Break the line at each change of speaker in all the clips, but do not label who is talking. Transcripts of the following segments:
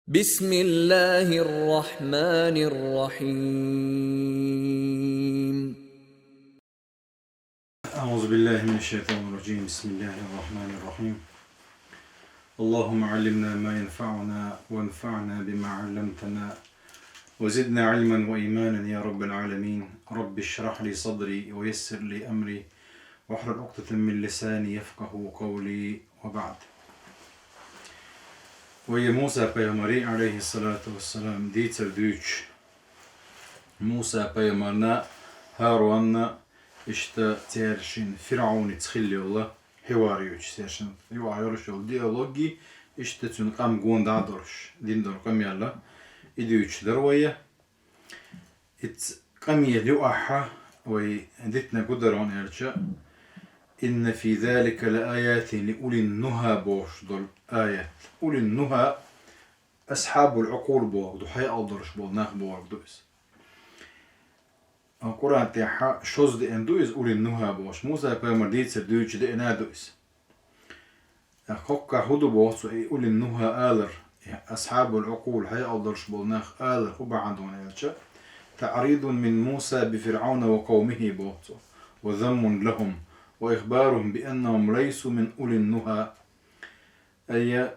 بسم الله الرحمن الرحيم.
أعوذ بالله من الشيطان الرجيم. بسم الله الرحمن الرحيم. اللهم علمنا ما ينفعنا وانفعنا بما علمتنا وزدنا علما وإيمانا يا رب العالمين. رب اشرح لي صدري ويسر لي أمري واحلل عقدة من لساني يفقه قولي وبعد. ويا موسى بيغمري عليه الصلاة والسلام ديتر دوش موسى بيغمرنا هارونا İşte terşin Firavun'u txilliyorlar hivarıyor terşin hivarıyor yol diyalogi işte tün kam gonda dorş din dor kam yalla idüçler ويا it kam yeli aha ve ditna gudaron elça inne fi zalika laayatin liulin nuha boş dol ayat ulin nuha ashabul uqul bo do hay aldorş bo nah bo dos القرآن تاعها شوز دي اندويز أولي النوها بوش موسى بيمر ديتسر دويتش دي انادويز أخوكا هدو بوش أولي النوها آلر أصحاب العقول هاي أولدرش بولناخ آلر هبا عندهم يلشا تعريض من موسى بفرعون وقومه بوش وذم لهم وإخبارهم بأنهم ليسوا من أولي النوها أي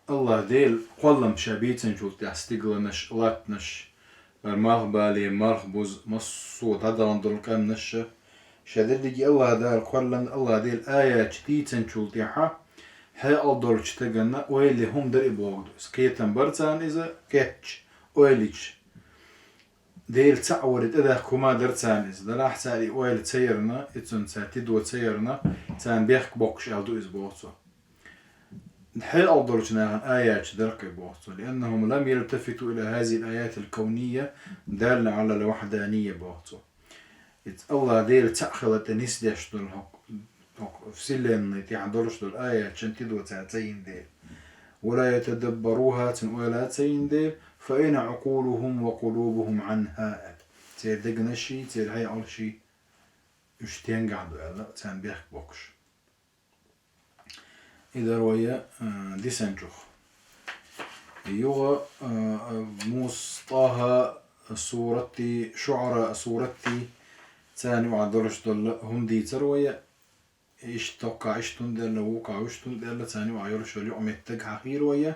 الله ديل قلم شابيتن شولت استقلنش لاتنش المغبالي مرخبوز مصوت هذا عندهم كام نشة شددي الله دار قلن الله ديل آية جديدة شولتيها هاي أقدر تجنا ويلي هم در إبوغدوس كيتن برتان إذا كاتش ويليش ديل تعورت إذا كما درتان إذا دراح سالي ويل تسيرنا إتون ساتي دو تسيرنا تان بيخ بوكش ألدو إزبوغتو هل أوضرجنا آيات درك بوحته لأنهم لم يلتفتوا إلى هذه الآيات الكونية دالة على الوحدانية بوحته الله ديل تأخذت نسدش دول في سلين يتعدلش دول آيات شنتدو تاتين ديل ولا يتدبروها ولا تين ديل فأين عقولهم وقلوبهم عنها تير دقنشي تير هاي أول شي يشتين قعدوا ألا تان بيخ بوكش إذا رواية دي سنجوخ يوغا موسطاها صورتي شعراء صورتي تاني وعدرش دل هم دي تروية إيش توقع إيش تندل وقع إيش تندل تاني وعيرش دل يوم يتج حقير ويا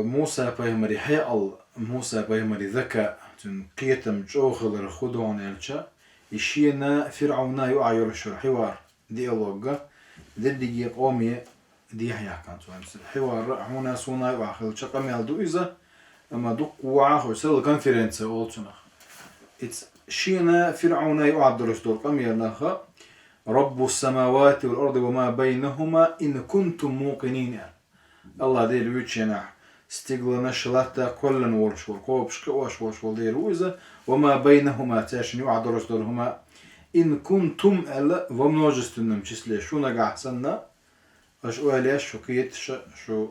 موسى بيهمري حيال موسى بيهمري ذكاء تن قيتم جوخل الخدون يلشا إشينا فرعونا يعيرش الحوار ديالوجا ددي قومي دي هيا كانت الحوار هنا صناع واخل شقم يالدو إذا أما دق وعاه وسل كونفرنس أولتنا إتس شينا فرعون يعدرش دول قم يالناخا رب السماوات والأرض وما بينهما إن كنتم موقنين الله ديل ويتشنا استقلنا شلاتا كلن ورش والقوبش كواش والدير وإذا وما بينهما تاشن يعدرش دولهما إن كنتم ألا ومنوجستنم تشسلي شو نقع سنة أش أولياش شو كيت شو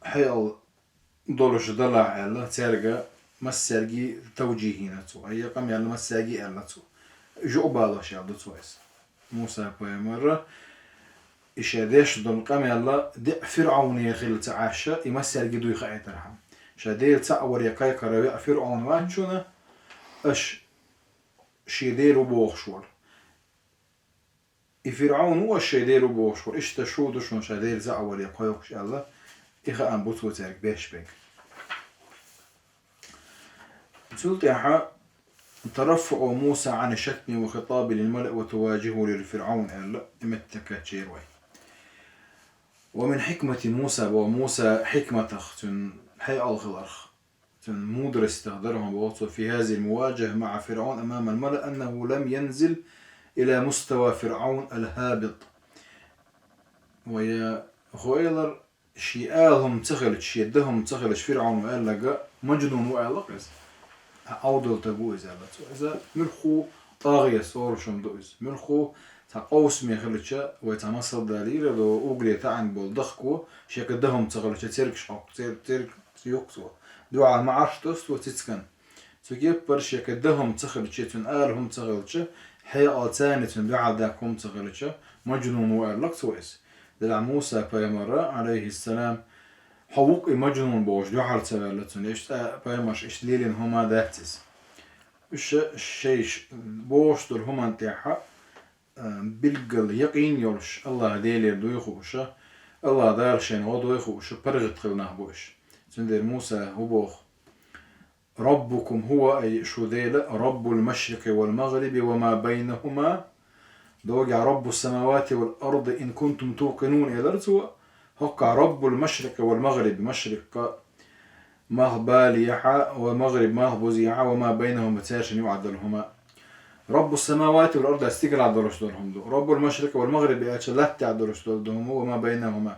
حيال دولش دلع ألا ترجع مسرجي توجيهنا تو هي قام يلا مسرجي ألا تو جو بالش يلا تويس موسى بيمرة إشاديش دول قام يلا دع فرعون يخيل تعاشى يمسرجي دو يخايت رحم شاديل تعور يكاي كراوي فرعون واتشونا أش شيديرو بوخشور فرعون هو الشيديرو بوخشور إيش تشو دشون شيدير زعور يقايوكش الله إخا أن بوتو تارك بيش بيك تلتحى ترفع موسى عن الشتم وخطاب للملأ وتواجهه للفرعون ألا إمتكا تشيروي ومن حكمة موسى وموسى حكمة تن حي الغلرخ مدرس تقدرهم بوصف في هذه المواجهة مع فرعون أمام الملأ أنه لم ينزل إلى مستوى فرعون الهابط ويا خويلر شيئالهم تخلج شيدهم تخلج فرعون وقال لك مجنون وقال لك أودل تبوز إذا ملخو طاغية صور شمدوز ملخو تقوس ميخلجة ويتمصل دليل لو أوغلي تعن بولدخكو شيكدهم تخلج تيرك شوك تيرك يوكسو دعاء معرش توست وتتكن تجيب برشة كدهم تخلشة آلهم تخلشة هي آتانة دعاء داكم تخلشة مجنون وقال لك سويس دلع موسى بيمرة عليه السلام حوق مجنون بوش دو حال سوالتون إيش بايمش إيش ليلين هما ذاتس إيش الشيء بوش دول هما انتحا بالقل يقين يولش الله ديلي دو يخوشه الله دارشين ودو يخوشه برغت خلناه بوش سندر موسى هو بوخ ربكم هو أي شو ذيل رب المشرق والمغرب وما بينهما دوجع رب السماوات والأرض إن كنتم توقنون إلى رسوا هقع رب المشرق والمغرب مشرق مغباليحا ومغرب مغبوزيحا وما بينهما تساشن يعدلهما رب السماوات والأرض استقل عدلوش دولهم دو رب المشرق والمغرب لا عدلوش دولهم وما بينهما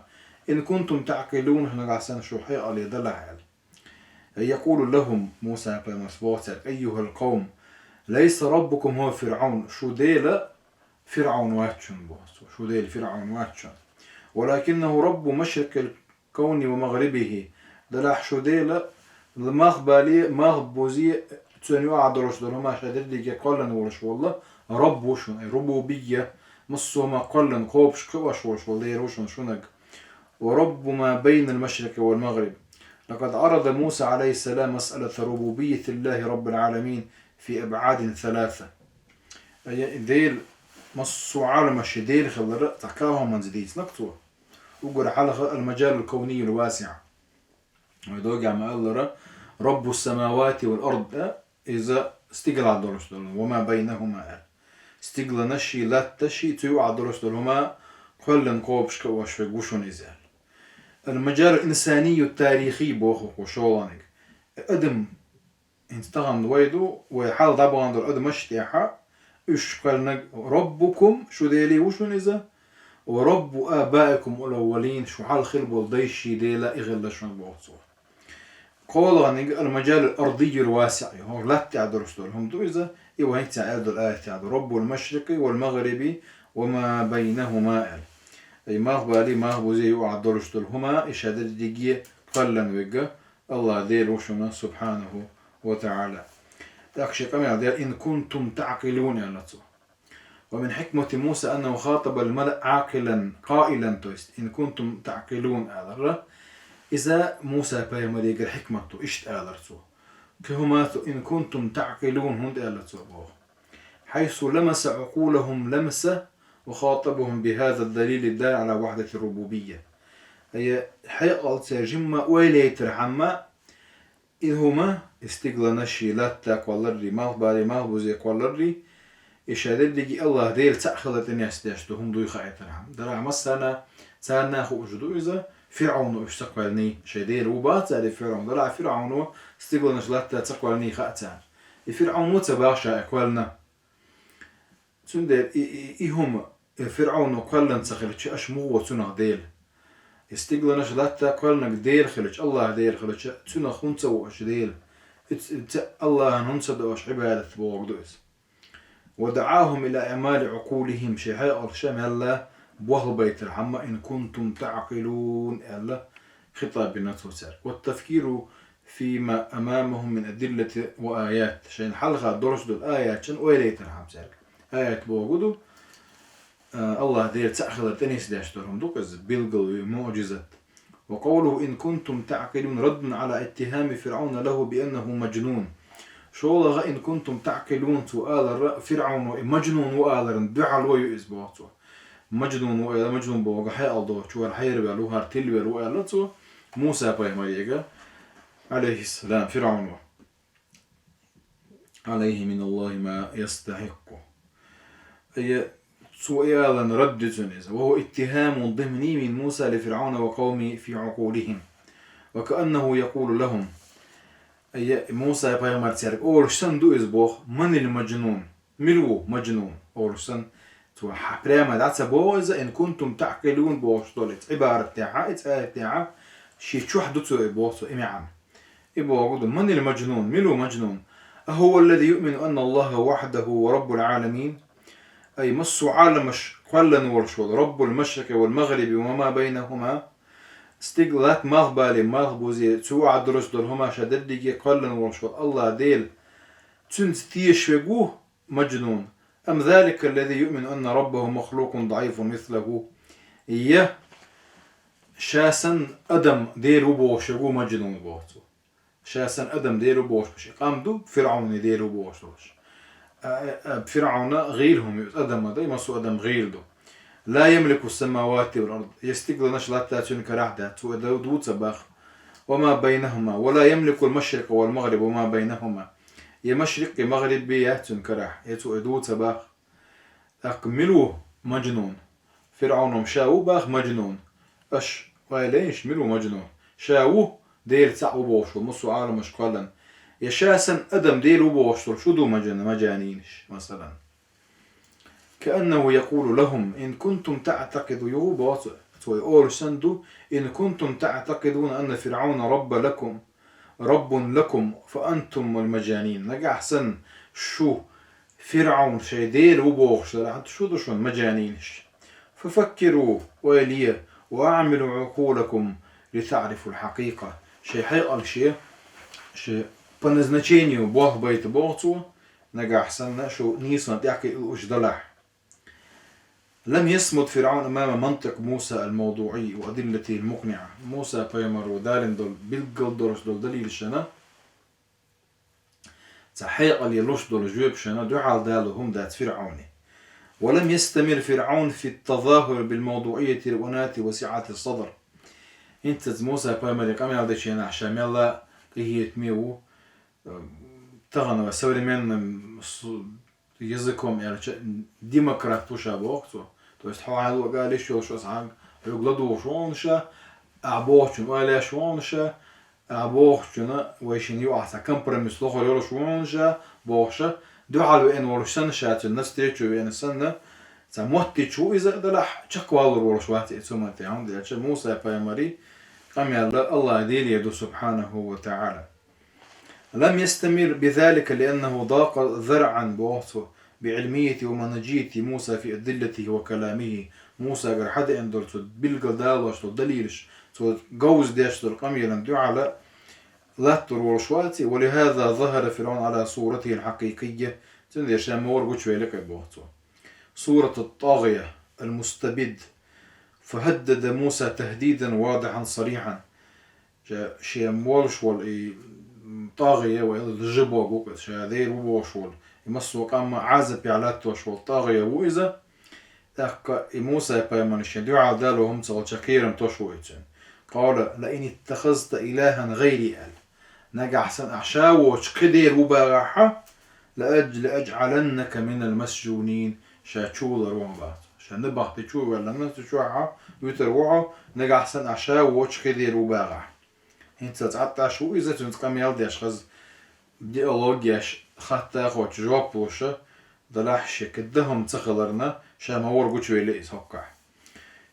إن كنتم تعقلون هنا قاسان شو حي علي دلع يقول لهم موسى بمسبوعتك أيها القوم ليس ربكم هو فرعون شو ديل فرعون واتشن بوس شو ديل فرعون واتشن ولكنه رب مشرق الكون ومغربه دلح شو ديل المغبالي مغبوزي تسنيو عدروش دلهما شادر ديك قلن ورش والله رب وشون أي ربوبية مصوما قلن قوبش كواش ورش والله روشون شونك ورب ما بين المشرق والمغرب لقد عرض موسى عليه السلام مسألة ربوبية الله رب العالمين في أبعاد ثلاثة أي ذيل مصو عالم الشديل خلر تحكاهم من زديد نقطوه وقر على المجال الكوني الواسع ويدوجع ما قال رب السماوات والأرض إذا استقل عدلوش دولهم وما بينهما استقل نشي لا تشي تيو عدلوش دولهما كل نقوبش كواش وشون إزال المجال الإنساني التاريخي بوخوك وشولانك أدم انستغن ويدو وحال طبعا دول أدم اشتيحا إيش قالنا ربكم شو ديلي وشو نزا ورب آبائكم الأولين شو حال خلب والضيشي ديلا إغلا شو بوصو قولوا المجال الأرضي الواسع هو لا تعدرش دول هم دو إذا إيوه هيك تعدل الآية تعدل رب المشرق والمغربي وما بينهما أي مغبالي مغبوزي وعدلش دول هما إشادة ديجية قلن وجه الله دير وشنا سبحانه وتعالى تأكشي كمان دير إن كنتم تعقلون يا لطو ومن حكمة موسى أنه خاطب الملأ عاقلا قائلا تويست إن كنتم تعقلون أذر إذا موسى بيما ديجر حكمته إشت أذرتو كهماتو إن كنتم تعقلون هند أذرتو حيث لمس عقولهم لمسة وخاطبهم بهذا الدليل الدال على وحدة الربوبية هي حقل ترجمة ويليتر عما إذ هما استقل نشي لاتا قولري مغبالي مغبوزي قولري إشادة الله ديل تأخذت إن يستيشتو هم دوي خايتر عم درع مسانا تانا خو أجدو إذا فرعون استقبلني شدير وبات على فرعون درع فرعون استقل نش لاتا تقبلني خايتان فرعون متباشا أقوالنا تندر إيهم فرعون قلن تخلج أشمو وتنخ ديل استقل نش لاتا قلنك ديل خلج الله ديل خلج تنخ هنسا وأش ديل الله هنسا دوش عبادة بوغدوز ودعاهم إلى إعمال عقولهم شيء أرشام الله بوهل بيت الحمى إن كنتم تعقلون الله خطاب النتوسر والتفكير فيما أمامهم من أدلة وآيات شين حلقة درس دول آيات شن ويليت الحمى آيات بوغدو الله دير تأخذ تنيس داشترهم دوكز بيلقل معجزة وقوله إن كنتم تعقلون رد على اتهام فرعون له بأنه مجنون شو لغا إن كنتم تعقلون سؤال فرعون مجنون وآلر بعل ويؤسبواتو مجنون وآلر مجنون بوغا حي ألدو شو الحير بيالو هارتيل بيالو آلتو موسى باي مريقا عليه السلام فرعون عليه من الله ما يستحق أي سؤالا ردد وهو اتهام ضمني من موسى لفرعون وقومه في عقولهم وكأنه يقول لهم أي موسى بايمار تيارك أولشتن دو إزبوخ من المجنون ملو مجنون أولشتن تو حبريما دعتا بوزا إن كنتم تعقلون بوشتولت عبارة تاعها إتآية تاعها شي تشوح دوتو إبوثو إمعام إبوغدو من المجنون ملو مجنون أهو الذي يؤمن أن الله وحده ورب العالمين أي مصو عالمش قلن ورشول رب المشرق والمغرب وما بينهما استقلات مغبالي مغبوزي تو عدرس دول هما شددقي قلن ورشول الله ديل تنستيش وقوه مجنون أم ذلك الذي يؤمن أن ربه مخلوق ضعيف مثله إيه شاسن أدم ديرو بوش يقو مجنون بوتو شاسن أدم ديرو بوش بش قامدو فرعون ديرو بوش فرعون غيرهم أدم هذا يمسو أدم غير دو لا يملك السماوات والأرض يستقل نشلات تاتون كراحدة دوت باخ وما بينهما ولا يملك المشرق والمغرب وما بينهما يا مشرق يا مغرب ياتون كراح يتو دوت باخ أكملوه مجنون فرعون مشاو باخ مجنون أش ليش ملو مجنون شاوه دير تعو بوشو مصو عالم مشقالا يشاسن أدم دير بوشو شو دو مجانينش مثلا كأنه يقول لهم إن كنتم تعتقدوا يوبا أول سندو إن كنتم تعتقدون أن فرعون رب لكم فأنتم المجانين نجا أحسن شو فرعون شي دير وبوشو شو دو شون مجانينش ففكروا ويليه وأعملوا عقولكم لتعرفوا الحقيقة شيء حقيقة شيء بنزنتشينيو بوه بيت بوغتو نجا أحسن شو نيسنا تحكي وش دلح لم يصمد فرعون أمام منطق موسى الموضوعي وأدلته المقنعة موسى بيمر ودالن دول بالقل دولش دول دليل الشنا تحقيق اللي يلوش دول جواب شنا دعال دالهم دات فرعوني ولم يستمر فرعون في التظاهر بالموضوعية الونات وسعة الصدر انت موسى بيمر قام يعود شينا عشان يلا هي تميو تغنى وسوري من يزكم يعني ديمقراط وشا بوقتو تو است حوالي وقال شو صار يقلدوا شونشا أعبوشن ولا شونشا أعبوشن ويشين يوعث كمبرمس لغة يلا شونشا بوشة دعالو إن ورشان شات الناس تيجوا بين السنة سموتي شو إذا دلح شكوالر ورشواتي ثم عندي عشان موسى بيمري قام يلا الله دير يده سبحانه وتعالى لم يستمر بذلك لأنه ضاق ذرعا بوقته بعلمية ومنهجية موسى في أدلته وكلامه موسى قال حدا اندر بالقدالش دليلش جوز ديش القميلا دعاء لا تروشواتي ولهذا ظهر فرعون على صورته الحقيقية تندي شامور قوتشوي لك بوقته صورة الطاغية المستبد فهدد موسى تهديدا واضحا صريحا شامولش طاغية والجبوة بوقت شاذير وبوشول يمسوا قام عازب يعلات وشول طاغية وإذا تحق موسى بيمانش يدعى دالهم تصل شكيرا توشويتين قال لئن اتخذت إلها غيري قال نجا أحسن أحشاو وشكدير وباراحة لأجل أجعلنك من المسجونين شاتشول روان بعض شنبح تشوف ولا نتشوعها يتروعوا نجا أحسن أحشاو وشكدير وباراحة انت تعطى شو إذا تنتقم يالدي أشخاص ديالوجياش خطا خوش جواب وشة دلاحش كدهم تخلرنا شام هو رجوش ويلئس هقع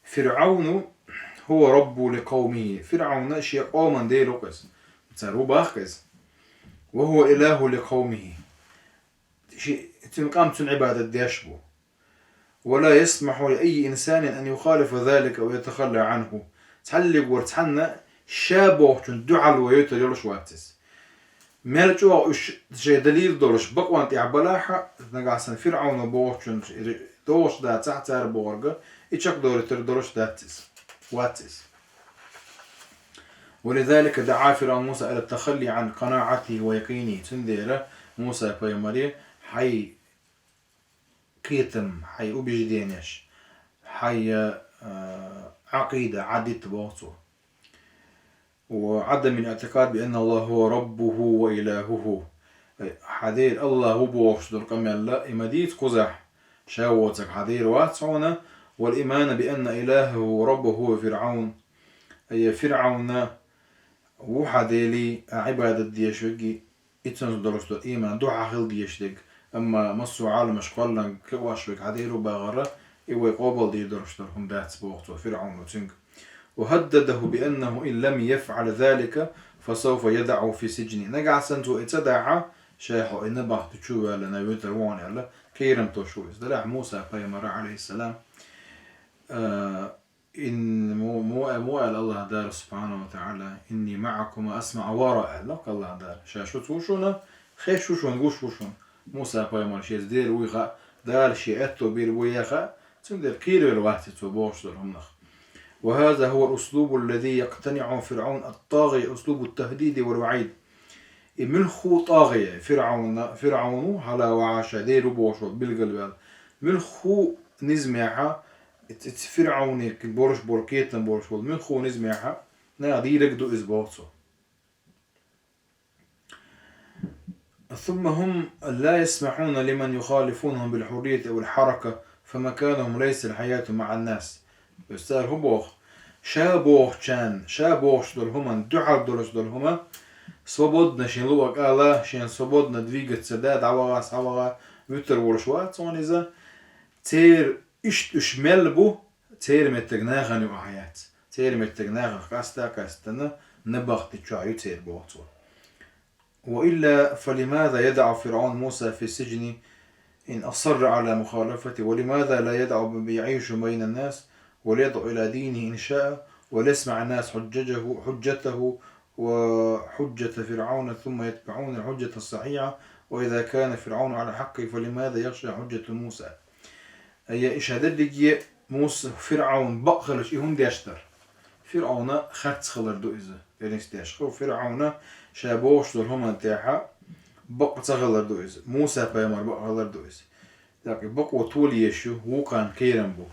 فرعون هو رب لقومه فرعون شيء قوما دي لقس تسارو باخز وهو إله لقومه شيء تنقام عبادة ديشبو ولا يسمح لأي إنسان أن يخالف ذلك أو يتخلى عنه تحلق ورتحنى شابوه دعاء الويوت يلوش واتس مالجوا شيء دليل دولش بقوان تعبلاحة نقاسن فرعون بوه دوش دا تحت بورجا يشك دولش داتس واتس ولذلك دعا فرعون موسى إلى التخلي عن قناعته ويقينه تنديره موسى بيمري حي كيتم حي أبجدينش حي عقيدة عدت بوصو وعدم الاعتقاد بأن الله هو ربه وإلهه حدير الله هو بوش دول قمي لا إمديت قزح شاوتك حدير واتسعونا والإيمان بأن إلهه وربه هو فرعون أي فرعون وحديلي عبادة ديشوكي إتنز درس دول إيمان دعا خل ديشتك أما مصو عالم أشقالا كواشوك حدير وباغرة إيوه قابل دي درس دول هم دات بوقتو فرعون وتنك وهدده بأنه إن لم يفعل ذلك فسوف يدعو في سجن نجع سنتو اتدعى شاحو إن بعض تشوى لنا يتروان على كيرم توشويس دلع موسى بيمر عليه السلام إن مو الله دار سبحانه وتعالى إني معكم أسمع وراء لك الله دار شاشو توشونا خيش شوشون غوش وشون موسى بيمر شيز دير ويغا دار شيئتو بير ويغا تندر كيرو الوقت تو بوش درهم نخ وهذا هو الأسلوب الذي يقتنع فرعون الطاغية، أسلوب التهديد والوعيد. ملخو طاغية فرعون على وعاشا ديرو بوشوت بالقلب ملخو نزمعها فرعوني بورش بوركيتن بورش ملخو نزمعها نادي رقدو إزبوتسو. ثم هم لا يسمحون لمن يخالفونهم بالحرية أو الحركة، فمكانهم ليس الحياة مع الناس. يستار هبوخ شابوخ كان شابوخ دول هما دعر دولش دول هما свободно شين لوك آلا شين свободно двигаться да دعوغاس عوغا ويتر ورشوات صون إذا تير إش ملبو تير متغناغن وحيات تير متغناغن كاستا نبغت تشعيو تير بوطو. وإلا فلماذا يدع فرعون موسى في السجن إن أصر على مخالفته؟ ولماذا لا يدع يعيش بين الناس وليدعو إلى دينه إن شاء وليسمع الناس حجته وحجة فرعون ثم يتبعون الحجة الصحيحة؟ وإذا كان فرعون على حقه فلماذا يخشى حجة موسى؟ أي إيش هذا اللي موسى فرعون بقلش إهم ديشتر فرعون خرت خلر دوئزة يعني استيش فرعون شابوش دول هما انتاحا بق تغلر دوئزة موسى بيمر بق غلر دوئزة لكن بق وطول يشو هو كان كيرن بو.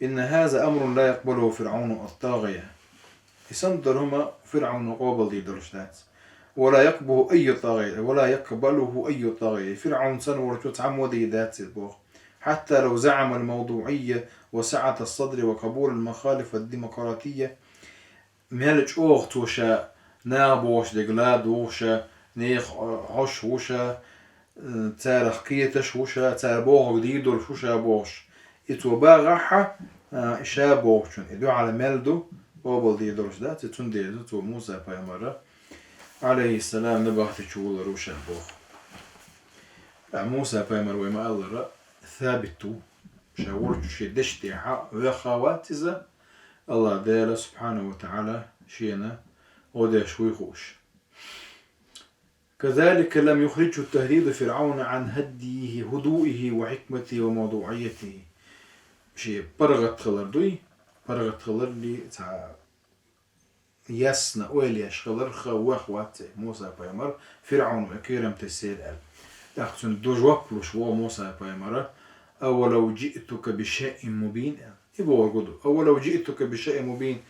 إن هذا أمر لا يقبله فرعون الطاغية يسندر هما فرعون قابل دي درشتات ولا يقبله أي طاغية فرعون سنور تتعمودي ذات البوخ حتى لو زعم الموضوعية وسعة الصدر وقبول المخالف الديمقراطية مالج أوغ توشا نابوش دقلاد ووشا نيخ عش وشا تارخ كيتش وشا تاربوغ ديدو وشا بوش إتوباغحا إشابوغشن إدو على مالدو قابل ديدوش دا تتون ديدو تو موسى بايمرة عليه السلام نبغت تشول روشا بوغ موسى بايمر وما الله ثابتو شاورت شدش تيحا وخوات إذا الله دالا سبحانه وتعالى شينا ودا شوي خوش. كذلك لم يخرجه التهديد فرعون عن هديه هدوئه وحكمته وموضوعيته شيء برغت خلردوي برغت خلردي تاع يسنا أوليش خلر خوات موسى بايمر فرعون وكيرم تسير ال تاخذون دوج وقلوش موسى بايمر أولو جئتك بشيء مبين يبغى يقولوا أولو جئتك بشيء مبين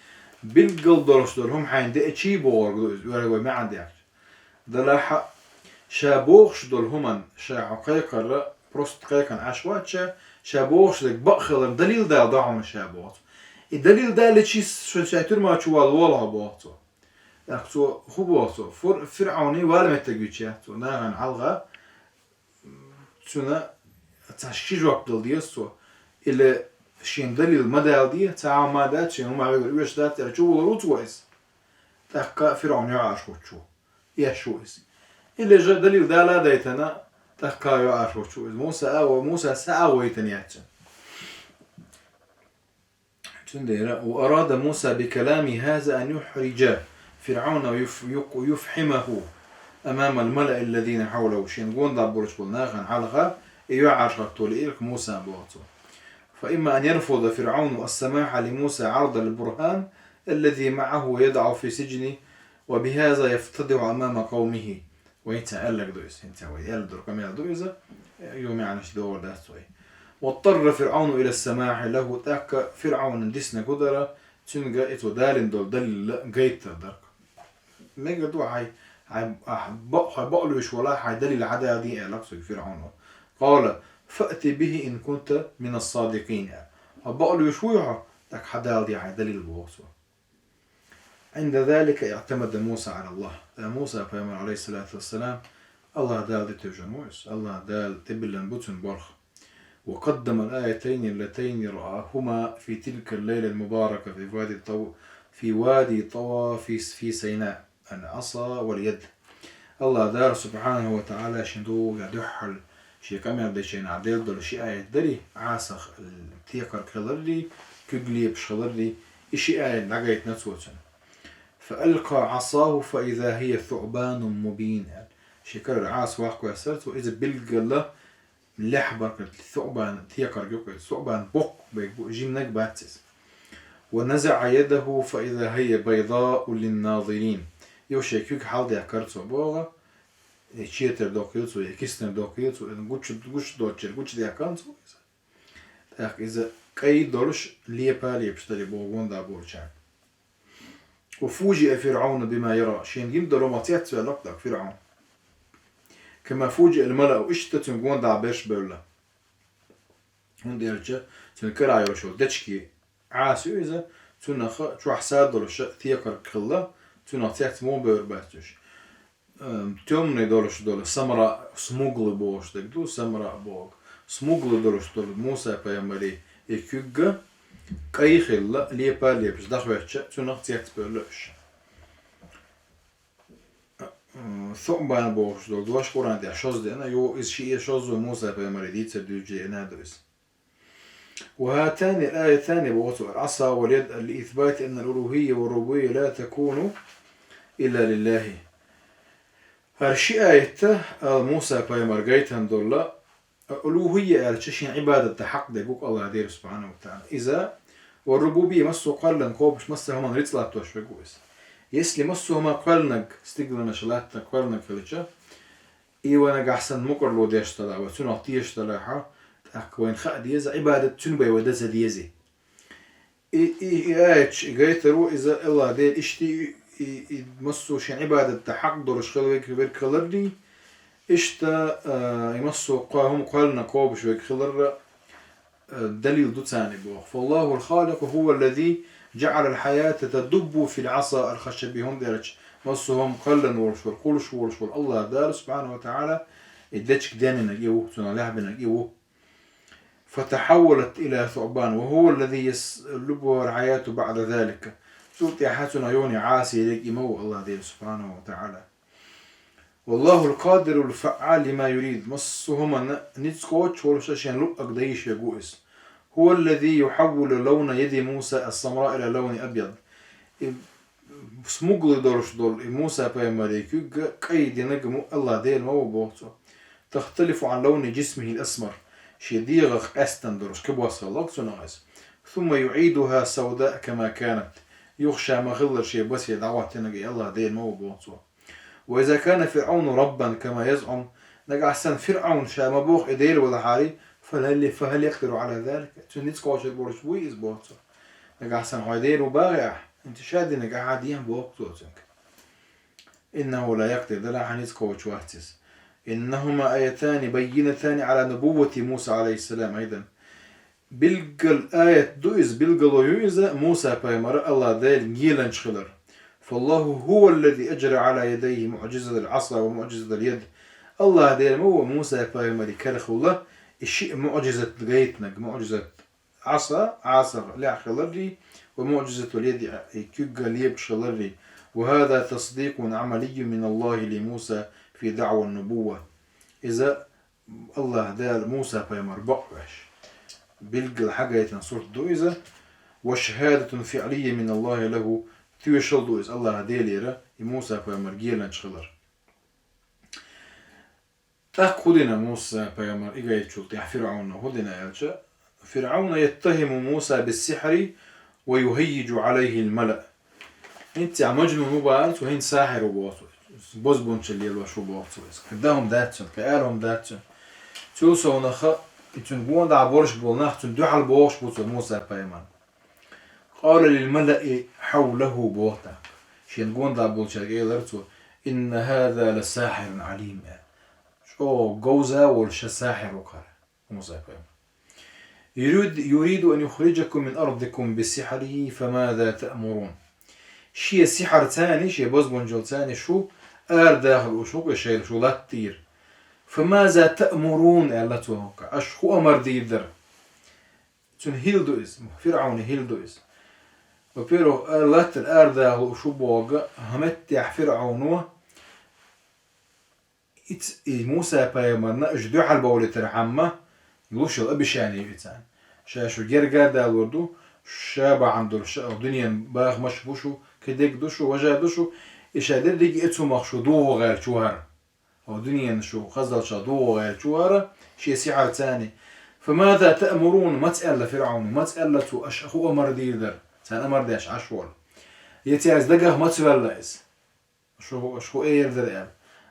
بالقلب درشدور هم حين ده شيء بقول ما عندي عارف ده لا شابوخش دول همان شاعقيقر بروست قيقن عشوات شابوخش دك بأخلن دليل ده ضعهم شابوت الدليل ده اللي شيء شايتر ما شو والله بوتو لكتو هو بوتو فرعوني ولا متجيتشاتو ناهن حلقة تنا تشكيج وقت ديسو إلى شين دليل مدال دي تاع مادات شين هم يقولوا ويش دات يرجعوا لروتويس تحقق فرعون يعرف وشو يشويس إلى جا دليل ده لا ديتنا تحقق يعرف وشو موسى سأوي تنياتن تندير. وأراد موسى بكلام هذا أن يحرج فرعون ويفحمه أمام الملأ الذين حوله شين قون دابورش قلناغن حلقة يعرف طولئك موسى بواتو. فإما أن يرفض فرعون السماح لموسى عرض البرهان الذي معه ويدعو في سجنه وبهذا يفتضع أمام قومه ويتألق دويس يلدر كم يلدويس يوم يعني شدور داتوي. واضطر فرعون إلى السماح له تاك فرعون ديسنا قدرة تنجا إتو دالين دول دل جيتر درك ما يقدروا هاي بقلوش ولا هاي دليل عدا دي لقصو فرعون قال فأتي به إن كنت من الصادقين بقلوش ويها تك حدا دي هاي دليل بوصو. عند ذلك اعتمد موسى على الله. موسى بيامر عليه الصلاة والسلام الله دال دي تجموس الله دال تبلن بوتن برخ وقدم الآيتين اللتين رآهما في تلك الليلة المباركة في وادي طوى في سيناء العصا واليد. الله دار سبحانه وتعالى شندو يدحل شيء كم يبدأ شيء نعدل دل شيء آية دري عاسخ التيقر كلرلي كجلي بشلرلي إشي آية لقيت نتوتن فألقى عصاه فإذا هي ثعبان مبين شكر عاس واقع ويسرت وإذا بالقلة لحبر الثعبان تيقر جوك الثعبان بق جيم نك باتس. ونزع يده فإذا هي بيضاء للناظرين. يوشي كيك حال دي كارتسو بوغا تشيتر دوكيوتسو يكيستر دوكيوتسو غوش دوتشر غوش دي كانسو إذا كي دولش ليبا ليبشتري بوغون دا بورشان. وفوجئ فرعون بما يرى شين جيم دولو ماتيات سوالك فرعون كما فوجئ الملأ اشتتن غون دا بيرش بولا هون ديرجا تنكرا يروشو دتشكي عاسو إذا تنخ شو حساد دولش ثيقر كلا تناتيات مو بور باتش تمني دولش دول سمرا سموغل بوش دكدو سمرا بوغ سموغل دولش دول موسى بيامري يكوغ كاي خلا ليبا ليبش دخوتش تناتيات بولش ثوبان بوش دول دوش قران دي شوز دي انا يو از شيء شوز موسى بيامري دي تدوجي نادوس. وهاتان الآيتان بوضع العصا واليد لإثبات أن الألوهية والربوبية لا تكون إلا لله. هرشي آيته موسى بايمر جايتان دولا الألوهية الشيء عبادة حق دقوق الله دير سبحانه وتعالى. إذا والربوبية مسو قلن قوبش مسو همان ريتسلات توش بقوس يسلي مسو هما قلنك استقلنا شلاتنا قلنك فلتشا إيوانا قحسن مقرلو ديشتلا وتنعطيشتلا أكوين خا ديزا عبادة تنبي ودزا ديزي إيش جايترو إذا الله دير إشتي يمسو شين عبادة حق درش خلوك بيركلردي إشتا يمسو قاهم قالنا قوبش بيركلر دليل دو ثاني بوخ. فالله الخالق هو الذي جعل الحياة تدب في العصا الخشبي هم ديرش مسوهم قلن ورشول قولش ورشول الله دار سبحانه وتعالى إدتش داننا يو تنا لعبنا يو فتحولت إلى ثعبان وهو الذي يسلبها الحياة بعد ذلك. سورة حسن يوني عاسي لك إمو الله دي سبحانه وتعالى. والله القادر الفعال لما يريد مصهما نتسكوتش ورشاشين لؤك دايش يقوئس. هو الذي يحول لون يد موسى السمراء إلى لون أبيض. سمقل دورش دول موسى بيماريكو قيد نجم الله دي المو بوتو تختلف عن لون جسمه الأسمر شديغ أستندرش كبوصل لقصناس ثم يعيدها سوداء كما كانت يخشى مغلر شيء بس يدعوه تنجي الله دين مو بوصو. وإذا كان فرعون ربا كما يزعم نجع سن فرعون شام بوخ إديل ولا حالي فهل يقدر على ذلك؟ تنيت كوش البورش بويز بوصو نجع سن عديل وباغع أنت شادي نجع عاديا بوصو إنه لا يقدر دلا حنيت كوش واتس. إنهما آيتان بينتان على نبوة موسى عليه السلام أيضا. بلقل آية دوئز بلقلو يوزا موسى بايمر الله دايل نيلان شخلر. فالله هو الذي أجرى على يديه معجزة العصا ومعجزة اليد. الله دايل مو موسى بايمر كرخ الله الشيء معجزة غيتنك معجزة عصا لا خلري ومعجزة اليد كيقا ليب شلري. وهذا تصديق عملي من الله لموسى في دعوة النبوة. إذا الله دار موسى بايمر بقوش بلقى الحاجة يتنصر دوئزة وشهادة فعلية من الله له تيوشل دوئز الله ديليرا موسى بايمر جيلان شخلر. تأخذنا موسى بايمر إيجا يتشلت فرعون هدنا يلشا. فرعون يتهم موسى بالسحر ويهيج عليه الملأ. انت مجنون وبالت وهين ساحر وبوصل بوزبونش اللي يلوا شو بوصل كداهم داتشن كأرهم داتشن توصل نخا يتنقون دع بورش بولناخ تندو على بورش بوصل موسى بايمان. قال للملأ حوله بوتا شينقون دع بورش يلرتو إن هذا لساحر عليم. شو جوزا والش ساحر وقال موسى بايمان. يريد أن يخرجكم من أرضكم بسحره فماذا تأمرون. شيء سحر ثاني شيء بوزبونجول ثاني شو داخل وشو شيء شو لا تطير. فماذا تأمرون ألا توقع أش هو أمر ديدر تون هيلدو اسمه فرعون هيلدو اسم وبيرو ألات الأرض وشو بوجا همت يح فرعون موسى بايمرنا اجدو على البولة ترحمه يوش الأب شاني بيتان شاشو جرجا دالوردو شابع عنده الدنيا باغ مشبوشو كديك دوشو وجا دوشو إيش هذا اللي جئتوا مخشو دو غير شوهر أو دنيا شو خزل شدو غير شوهر شيء سحر ثاني. فماذا تأمرون ما تسأل فرعون ما تسألته أش هو أمر ديدر سان أمر داش عشوال يتعز دقه ما تفلأز شو إيه يرد الآن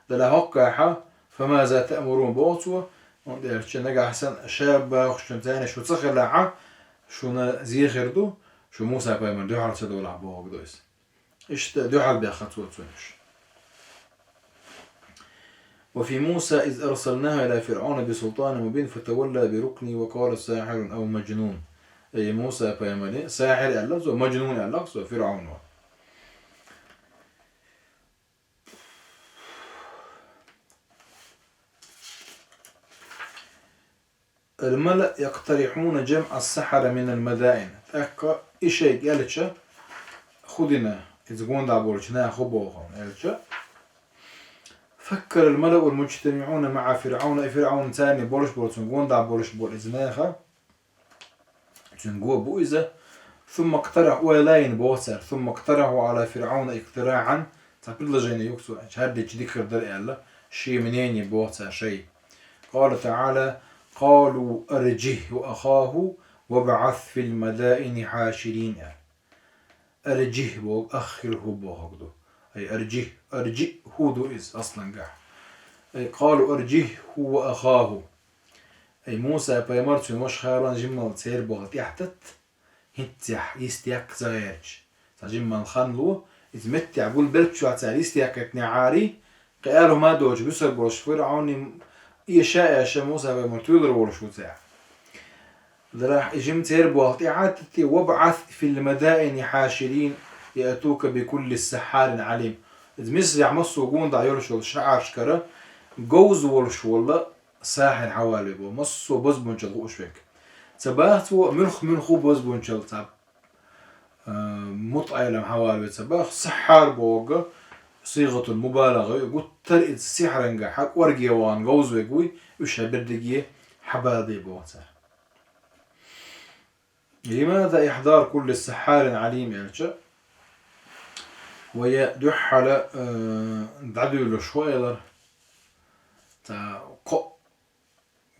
دلا هقاحة فماذا تأمرون بوتو وندير نجا حسن شاب خشن تاني شو تسخر لعه شو زيخردو شو موسى بايمن دو حال تدول عبوه قدوس إيش دو حال بياخذ وتونش. وفي موسى إذ أرسلناها إلى فرعون بسلطان مبين فتولى بركني وقال ساحر أو مجنون. أي موسى بايمن ساحر اللفظ ومجنون اللفظ وفرعون. الملأ يقترحون جمع السحرة من المدائن. أكا إشي قالتش خدنا إذا قوند عبورش ناخبوهم قالتش. فكر الملأ والمجتمعون مع فرعون ثاني بولش قوند عبورش بول إذناخا تنقوا بوئزة ثم اقترحوا ولاين بوثر ثم اقترحوا على فرعون اقتراعا تقول لجينا يكسو هذا ذكر در الله شيء منين يبوثر شيء. قال تعالى قالوا أرجه وأخاه وابعث في المدائن حاشرين. أرجه بوغ أخره بوغدو أي أرجه هو دو إز أصلا قاح أي قالوا أرجه هو أخاه أي موسى بيمرتون وش خيران جمال تسير بوغ تحتت هنتيح يستيق زغيرج جمال خانلو إذ متع بول بلد شو عتال يستيقتني عاري قالوا ما دوج بسر بوش فرعوني يشاء موسى بمرتول رول شو تاع راح اجم تيربو اعادتي وابعث في المدائن حاشرين ياتوك بكل السحار عليم اذ مصر يعمصوا جون دا يرشول شعر شكرا جوز ولش والله ساحر حوالي بو مصو بزبون شلقوش فيك تباهتو منخو بزبون شل تاب مطعيلم حوالي تباخ سحار بوغا صيغة المبالغة يقول ترى السحر نجح حق ورقيوان جوز ويقوي وش هبردقيه حبادي بوتر. لماذا إحضار كل السحار عليم يلجأ ويدح على دعدو شويلر تا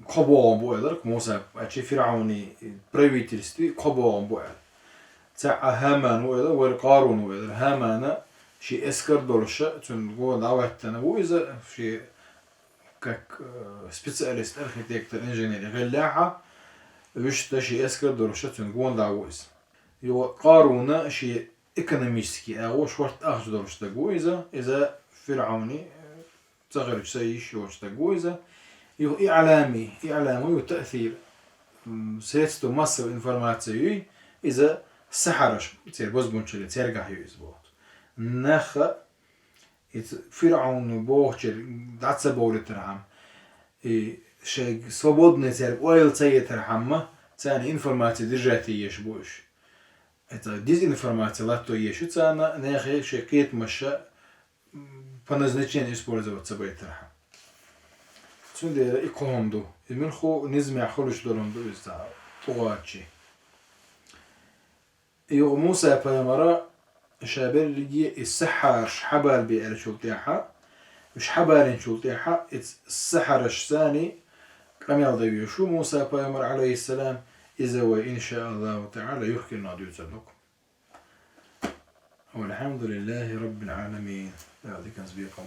قبوان بويلر موسى أشي فرعوني بريفيترستي قبوان بويلر تا هامان ويلر والقارون ويلر هامان شي اسكر دولشة تنقول دعوتنا وإذا في كك سبيشاليست اركيتكتر انجينير غلاحة وش ده شي اسكر دولشة تنقول دعوز يو قارونا شي ايكونوميستكي او شورت اخش دولشة دعوزة إذا فرعوني تغرب سيش يوش دعوزة يو إعلامي وتأثير سيستو مصر انفورماتيوي إذا سحرش تصير بزبونشلي ترجع يزبوط نخا فرعون بوخشر دعتسا بولي ترحم شيء свободный церковь ойл цей ترحمه ثاني информация держатي يشبوش это дезинформация латто ещё цана нехе шекет маша по назначению использовать собой траха сюда икомду المنخو نزمع خلش دولهم دو إزدها طغاتشي يو موسى بيمرا شابر رجي السحر حبال بيئة شلطيحة مش حبال شلطيحة السحر الثاني كم يضيو شو موسى بيمر عليه السلام إذا وإن شاء الله تعالى يحكي النادي لكم والحمد لله رب العالمين. هذه كان سبيقا